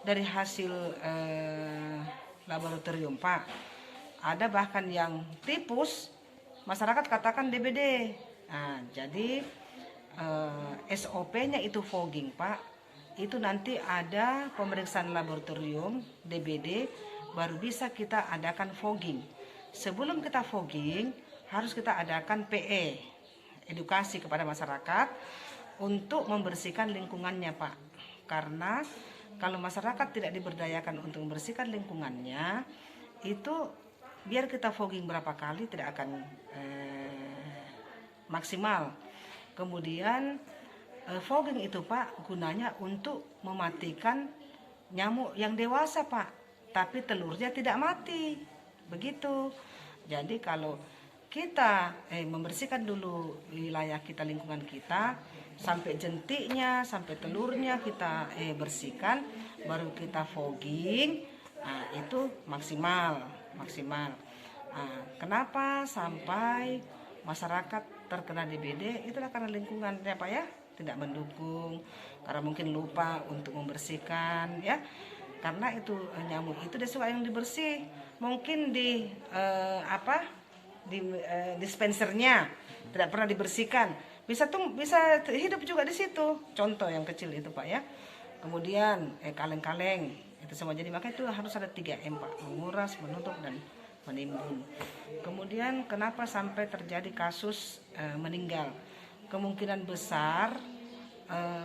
dari hasil laboratorium Pak. Ada bahkan yang tipus, masyarakat katakan DBD. Nah, jadi SOP-nya itu fogging Pak. Itu nanti ada pemeriksaan laboratorium DBD, baru bisa kita adakan fogging. Sebelum kita fogging, harus kita adakan PE, edukasi kepada masyarakat untuk membersihkan lingkungannya Pak. Karena kalau masyarakat tidak diberdayakan untuk membersihkan lingkungannya, itu biar kita fogging berapa kali tidak akan maksimal. Kemudian fogging itu Pak gunanya untuk mematikan nyamuk yang dewasa Pak, tapi telurnya tidak mati. Begitu. Jadi kalau kita membersihkan dulu wilayah kita, lingkungan kita, sampai jentiknya, sampai telurnya kita bersihkan, baru kita fogging. Nah, itu maksimal. Nah, kenapa sampai masyarakat terkena DBD? Itulah karena lingkungannya Pak ya, tidak mendukung, karena mungkin lupa untuk membersihkan ya. Karena itu nyamuk itu dia suka yang dibersih, mungkin di dispensernya tidak pernah dibersihkan, bisa hidup juga di situ. Contoh yang kecil itu Pak ya. Kemudian kaleng-kaleng itu semua. Jadi makanya itu harus ada 3M Pak, menguras, menutup, dan menimbun. Kemudian kenapa sampai terjadi kasus meninggal? Kemungkinan besar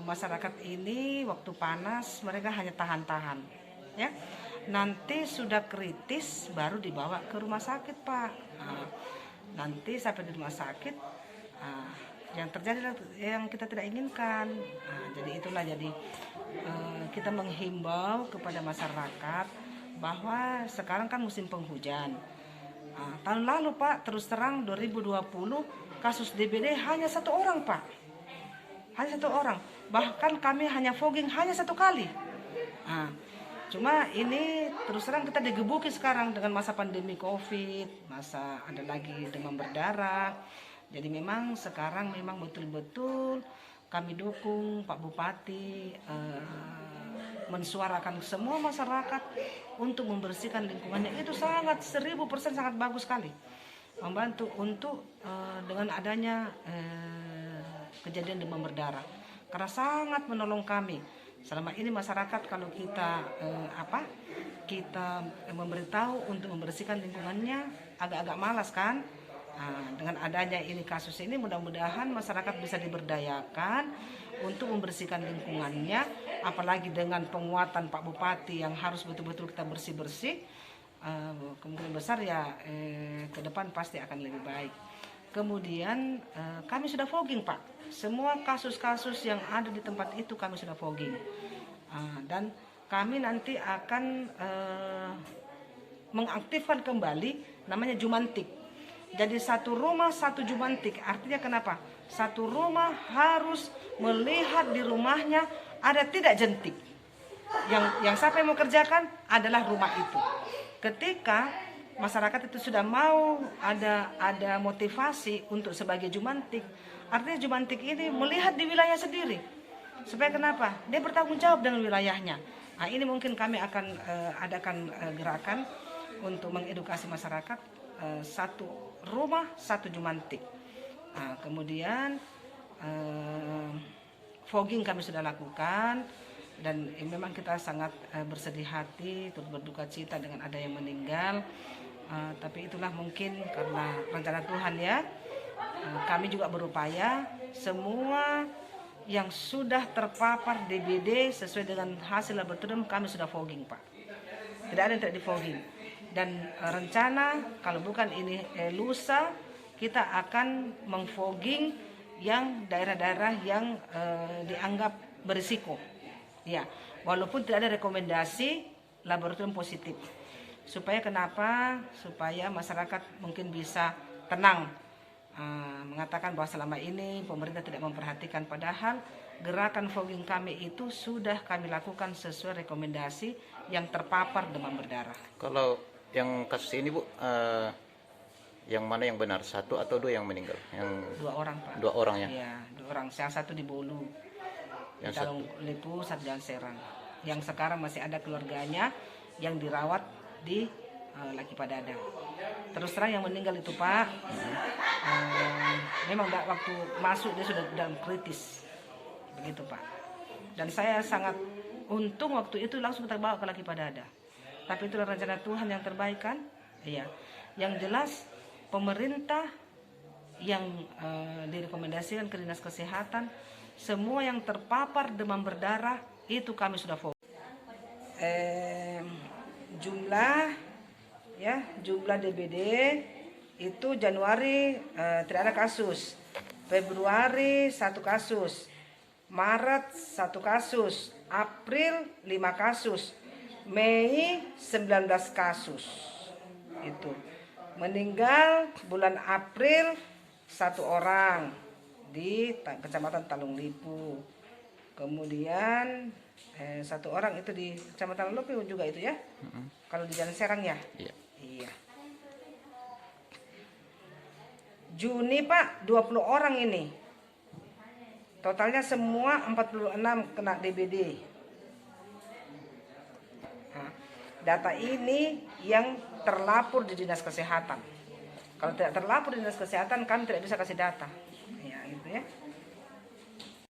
masyarakat ini waktu panas mereka hanya tahan-tahan ya. Nanti sudah kritis baru dibawa ke rumah sakit Pak. Nanti sampai di rumah sakit yang terjadi yang kita tidak inginkan. Jadi itulah, jadi kita menghimbau kepada masyarakat bahwa sekarang kan musim penghujan. Tahun lalu Pak, terus terang 2020 kasus DBD hanya 1 orang Pak, hanya 1 orang. Bahkan kami hanya fogging hanya 1 kali. Cuma ini terus terang kita digebuki sekarang dengan masa pandemi COVID, masa ada lagi demam berdarah. Jadi memang sekarang memang betul-betul kami dukung Pak Bupati mensuarakan semua masyarakat untuk membersihkan lingkungannya. Itu sangat 1000% sangat bagus sekali, membantu untuk dengan adanya kejadian demam berdarah, karena sangat menolong kami. Selama ini masyarakat kalau kita kita memberitahu untuk membersihkan lingkungannya agak-agak malas kan. Dengan adanya ini kasus ini, mudah-mudahan masyarakat bisa diberdayakan untuk membersihkan lingkungannya, apalagi dengan penguatan Pak Bupati yang harus betul-betul kita bersih-bersih. Kemungkinan besar ya ke depan pasti akan lebih baik. Kemudian kami sudah fogging Pak. Semua kasus-kasus yang ada di tempat itu kami sudah fogging. Dan kami nanti akan mengaktifkan kembali namanya jumantik. Jadi 1 rumah 1 jumantik. Artinya kenapa? 1 rumah harus melihat di rumahnya ada tidak jentik. Yang siapa yang mau kerjakan adalah rumah itu. Ketika masyarakat itu sudah mau ada motivasi untuk sebagai jumantik, artinya jumantik ini melihat di wilayah sendiri. Supaya kenapa? Dia bertanggung jawab dengan wilayahnya. Nah, ini mungkin kami akan adakan gerakan untuk mengedukasi masyarakat 1 rumah 1 jumantik. Kemudian fogging kami sudah lakukan, dan memang kita sangat bersedih hati, turut berduka cita dengan ada yang meninggal. Tapi itulah mungkin karena rencana Tuhan ya. Kami juga berupaya semua yang sudah terpapar DBD sesuai dengan hasil laboratorium kami sudah fogging Pak. Tidak ada yang tidak di fogging. Dan rencana kalau bukan ini lusa kita akan mengfogging yang daerah-daerah yang dianggap berisiko. Ya, walaupun tidak ada rekomendasi laboratorium positif. Supaya kenapa? Supaya masyarakat mungkin bisa tenang, mengatakan bahwa selama ini pemerintah tidak memperhatikan, padahal gerakan fogging kami itu sudah kami lakukan sesuai rekomendasi yang terpapar demam berdarah. Kalau yang kasus ini Bu, yang mana yang benar, 1 atau 2 yang meninggal? Yang 2 orang Pak. 2 orang ya? Iya, 2 orang. Yang 1 di Bolu, yang 1 Lipu, 1 Jalan Serang. yang sekarang masih ada keluarganya yang dirawat di Laki Padada. Terus terang yang meninggal itu Pak, memang waktu masuk dia sudah dalam kritis, begitu Pak. Dan saya sangat untung waktu itu langsung kita bawa ke Laki Padada. Tapi itulah rencana Tuhan yang terbaik kan? Iya. Yang jelas pemerintah yang direkomendasikan ke Dinas Kesehatan, semua yang terpapar demam berdarah itu kami sudah fokus. Jumlah DBD itu Januari tidak ada kasus, Februari 1 kasus, Maret 1 kasus, April 5 kasus, Mei 19 kasus. Itu meninggal bulan April 1 orang di Kecamatan Talung Lipu. Kemudian 1 orang itu di Kecamatan Lopi juga itu ya. Kalau di Jalan Serang ya. Iya. Juni Pak 20 orang ini. Totalnya semua 46 kena DBD. Nah, data ini yang terlapor di Dinas Kesehatan. Kalau tidak terlapor di Dinas Kesehatan kami tidak bisa kasih data. Ya, gitu ya.